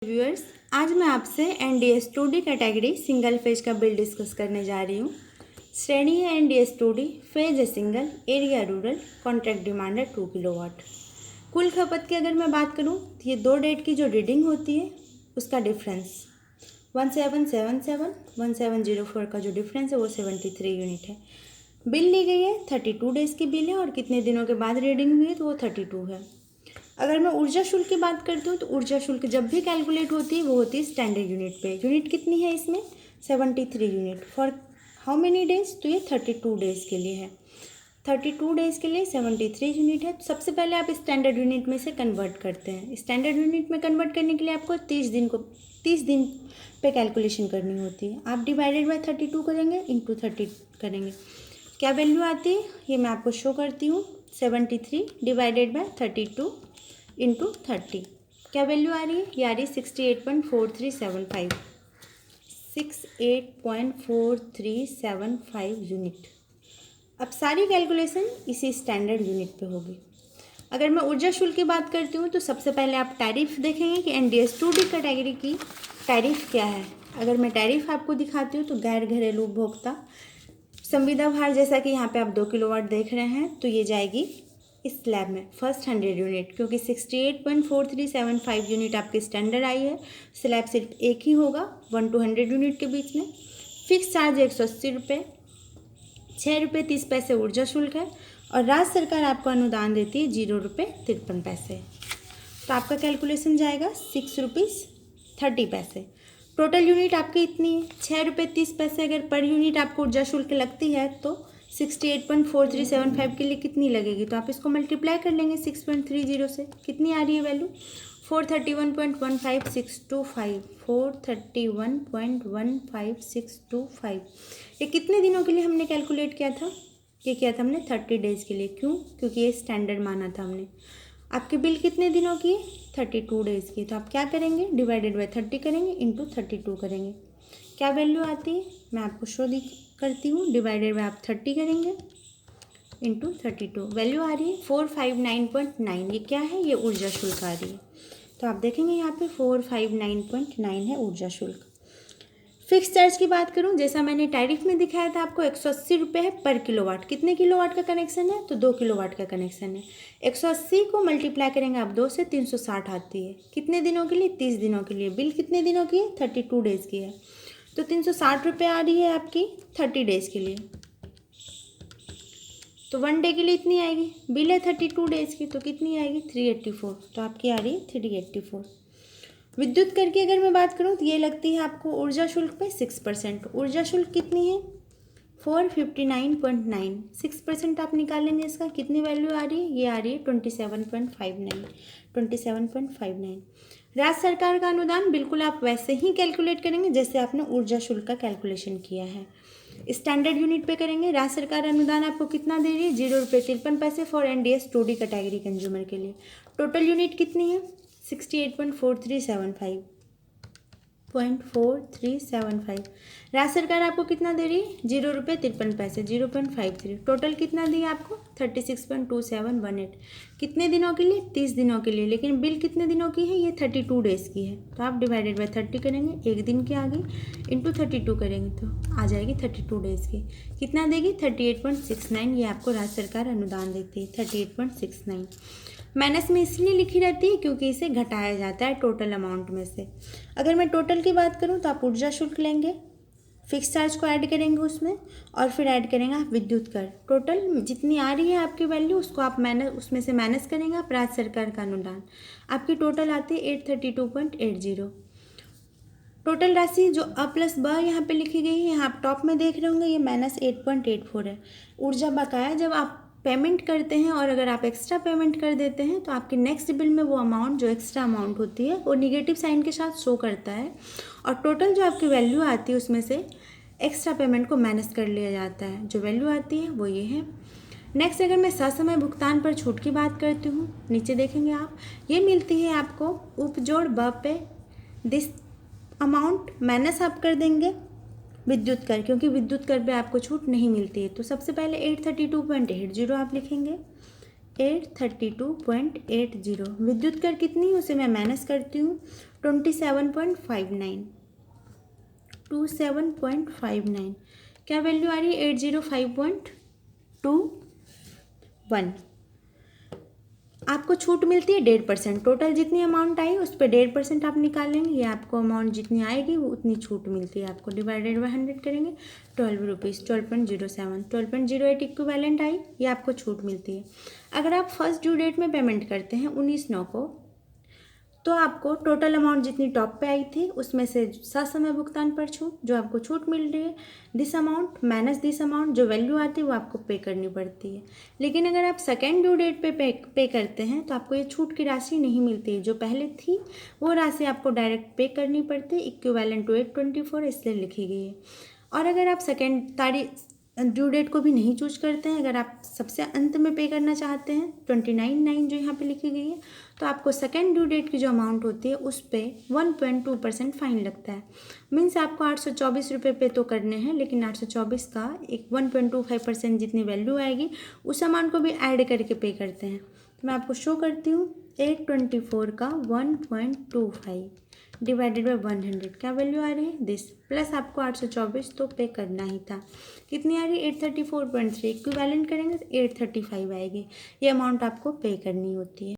Viewers, आज मैं आपसे NDS 2D category single phase का बिल डिस्कस करने जा रही हूँ। श्रेणी है NDS 2D, फेज है single, area rural, contract demand है 2 किलोवाट। कुल खपत की अगर मैं बात करूँ तो ये दो डेट की जो रीडिंग होती है उसका डिफरेंस 1777 1704 का जो डिफरेंस है वो 73 यूनिट है। बिल ली गई है 32 डेज़ की बिल है और कितने दिनों के बाद रीडिंग हुई है तो वो 32 है। अगर मैं ऊर्जा शुल्क की बात करती हूँ तो ऊर्जा शुल्क जब भी कैलकुलेट होती है वो होती है स्टैंडर्ड यूनिट पे। यूनिट कितनी है इसमें 73 unit. For how many days, तो ये 32 डेज़ के लिए है। 32 डेज़ के लिए 73 यूनिट है। सबसे पहले आप स्टैंडर्ड यूनिट में से कन्वर्ट करते हैं। स्टैंडर्ड यूनिट में कन्वर्ट करने के लिए आपको 30 दिन पे कैलकुलेशन करनी होती है। आप डिवाइडेड बाय 32 करेंगे, इंटू 30 करेंगे, क्या वैल्यू आती है ये मैं आपको शो करती हूँ। 73 डिवाइडेड बाय 32 इंटू 30 क्या वैल्यू आ रही है, ये आ रही है 68.4375 68.4375 यूनिट। अब सारी कैलकुलेशन इसी स्टैंडर्ड यूनिट पे होगी। अगर मैं ऊर्जा शुल्क की बात करती हूँ तो सबसे पहले आप टैरिफ देखेंगे कि NDS 2D कैटेगरी की टैरिफ क्या है। अगर मैं टैरिफ आपको दिखाती हूँ तो गैर घरेलू उपभोक्ता संविदा भार, जैसा कि यहाँ पे आप 2 किलोवाट देख रहे हैं, तो ये जाएगी इस स्लैब में फर्स्ट 100 यूनिट, क्योंकि 68.4375 यूनिट आपकी स्टैंडर्ड आई है। स्लैब सिर्फ एक ही होगा 1 to 100 यूनिट के बीच में। फिक्स चार्ज 180 रुपये, 6 रुपये 30 पैसे ऊर्जा शुल्क है और राज्य सरकार आपको अनुदान देती है 0 रुपये 53 पैसे। तो आपका कैलकुलेशन जाएगा 6 रुपीज़ 30 पैसे। टोटल यूनिट आपकी इतनी है 6 रुपये 30 पैसे। अगर पर यूनिट आपको ऊर्जा शुल्क लगती है तो 68.4375 के लिए कितनी लगेगी, तो आप इसको मल्टीप्लाई कर लेंगे 6.30 से। कितनी आ रही है वैल्यू 431.15625 431.15625। ये कितने दिनों के लिए हमने कैलकुलेट किया था, ये किया था हमने 30 डेज़ के लिए। क्यों, क्योंकि ये स्टैंडर्ड माना था हमने। आपकी बिल कितने दिनों की है 32 डेज़ की। तो आप क्या करेंगे, डिवाइडेड बाय 30 करेंगे, इंटू 32 करेंगे, क्या वैल्यू आती है मैं आपको शो करती हूँ। डिवाइडेड बाय आप 30 करेंगे, इंटू 32, वैल्यू आ रही है 459.9। ये क्या है, ये ऊर्जा शुल्क आ रही है। तो आप देखेंगे यहाँ पे 459.9 है ऊर्जा शुल्क। फिक्स चार्ज की बात करूं, जैसा मैंने टैरिफ में दिखाया था आपको 180 रुपये है पर किलोवाट। कितने किलोवाट का कनेक्शन है, तो 2 किलोवाट का कनेक्शन है। 180 को मल्टीप्लाई करेंगे आप 2 से, 360 आती है। कितने दिनों के लिए, 30 दिनों के लिए। बिल कितने दिनों की है 32 डेज़ की है, तो 360 रुपये आ रही है आपकी 30 डेज़ के लिए। तो 1 डे के लिए इतनी आएगी। बिल है 32 डेज़ की, तो कितनी आएगी 384। तो आपकी आ रही है 384। विद्युत कर की अगर मैं बात करूं तो ये लगती है आपको ऊर्जा शुल्क पे 6%। ऊर्जा शुल्क कितनी है 459.9। 6% आप निकालेंगे, इसका कितनी वैल्यू आ रही है, ये आ रही है 27.59 27.59। राज्य सरकार का अनुदान बिल्कुल आप वैसे ही कैलकुलेट करेंगे जैसे आपने ऊर्जा शुल्क का कैलकुलेशन किया है। स्टैंडर्ड यूनिट पे करेंगे। राज्य सरकार अनुदान आपको कितना दे रही है 0 रुपये 53 पैसे for NDS 2D category consumer के लिए। टोटल यूनिट कितनी है 68.4375 राज्य सरकार आपको कितना दे रही है 0 रुपये 53 पैसे 0.53। टोटल कितना दिया आपको 36.2718। कितने दिनों के लिए 30 दिनों के लिए। लेकिन बिल कितने दिनों की है, ये 32 डेज़ की है। तो आप डिवाइडेड बाय 30 करेंगे, एक दिन की आ गई, इंटू 32 करेंगे तो आ जाएगी 32 डेज़ की। कितना देगी 38.69। ये आपको राज्य सरकार अनुदान देती है 38.69। माइनस में इसलिए लिखी रहती है क्योंकि इसे घटाया जाता है टोटल अमाउंट में से। अगर मैं टोटल की बात करूं तो आप ऊर्जा शुल्क लेंगे, फिक्स चार्ज को ऐड करेंगे उसमें, और फिर ऐड करेंगे आप विद्युत कर। टोटल जितनी आ रही है आपकी वैल्यू उसको आप उसमें से माइनस करेंगे आप राज्य सरकार का अनुदान। आपकी टोटल आती है 832.80। टोटल राशि जो अ प्लस ब यहाँ पे लिखी गई है, यहाँ आप टॉप में देख रहे होंगे, ये -8.84 है। ऊर्जा बकाया जब आप पेमेंट करते हैं और अगर आप एक्स्ट्रा पेमेंट कर देते हैं तो आपके नेक्स्ट बिल में वो अमाउंट जो एक्स्ट्रा अमाउंट होती है वो निगेटिव साइन के साथ शो करता है और टोटल जो आपकी वैल्यू आती है उसमें से एक्स्ट्रा पेमेंट को माइनस कर लिया जाता है। जो वैल्यू आती है वो ये है। नेक्स्ट अगर मैं ससमय भुगतान पर छूट की बात करती हूँ, नीचे देखेंगे आप, ये मिलती है आपको उपजोड़ ब पे दिस अमाउंट माइनस आप कर देंगे विद्युत कर, क्योंकि विद्युत कर पे आपको छूट नहीं मिलती है। तो सबसे पहले 832.80 आप लिखेंगे, 832.80। विद्युत कर कितनी है उसे मैं माइनस करती हूँ 27.59, 27.59 क्या वैल्यू आ रही है? 805.21। आपको छूट मिलती है 1.5%। टोटल जितनी अमाउंट आई उस पर 1.5% आप निकालेंगे, ये आपको अमाउंट जितनी आएगी वो उतनी छूट मिलती है आपको। डिवाइडेड बाय 100 करेंगे, 12 रुपीज़, 12.07, 12.08 इक्विवेलेंट आई, ये आपको छूट मिलती है। अगर आप फर्स्ट ड्यू डेट में पेमेंट करते हैं 19/9 को, तो आपको टोटल अमाउंट जितनी टॉप पे आई थी उसमें से ससमय भुगतान पर छूट जो आपको छूट मिल रही है, this amount minus this amount, जो वैल्यू आती है वो आपको पे करनी पड़ती है। लेकिन अगर आप सेकेंड ड्यू डेट पे पे करते हैं तो आपको ये छूट की राशि नहीं मिलती है, जो पहले थी वो राशि आपको डायरेक्ट पे करनी पड़ती है, इक्विवेलेंट टू 824 इसलिए लिखी गई है। और अगर आप सेकेंड तारीख ड्यू डेट को भी नहीं चूज करते हैं, अगर आप सबसे अंत में पे करना चाहते हैं 29/9 जो यहाँ पे लिखी गई है, तो आपको सेकेंड ड्यू डेट की जो अमाउंट होती है उस पर 1.2% फाइन लगता है। मीन्स आपको 824 रुपये पे तो करने हैं, लेकिन 824 का एक 1.25% जितनी वैल्यू आएगी उस अमाउंट को भी ऐड करके पे करते हैं। तो मैं आपको शो करती हूँ, 824 का 1.25 डिवाइडेड बाय 100 क्या वैल्यू आ रही है? दिस, प्लस आपको 824 तो पे करना ही था। कितनी आ रही है? 834.3, इक्विवेलेंट करेंगे तो 835 आएगी। ये अमाउंट आपको पे करनी होती है।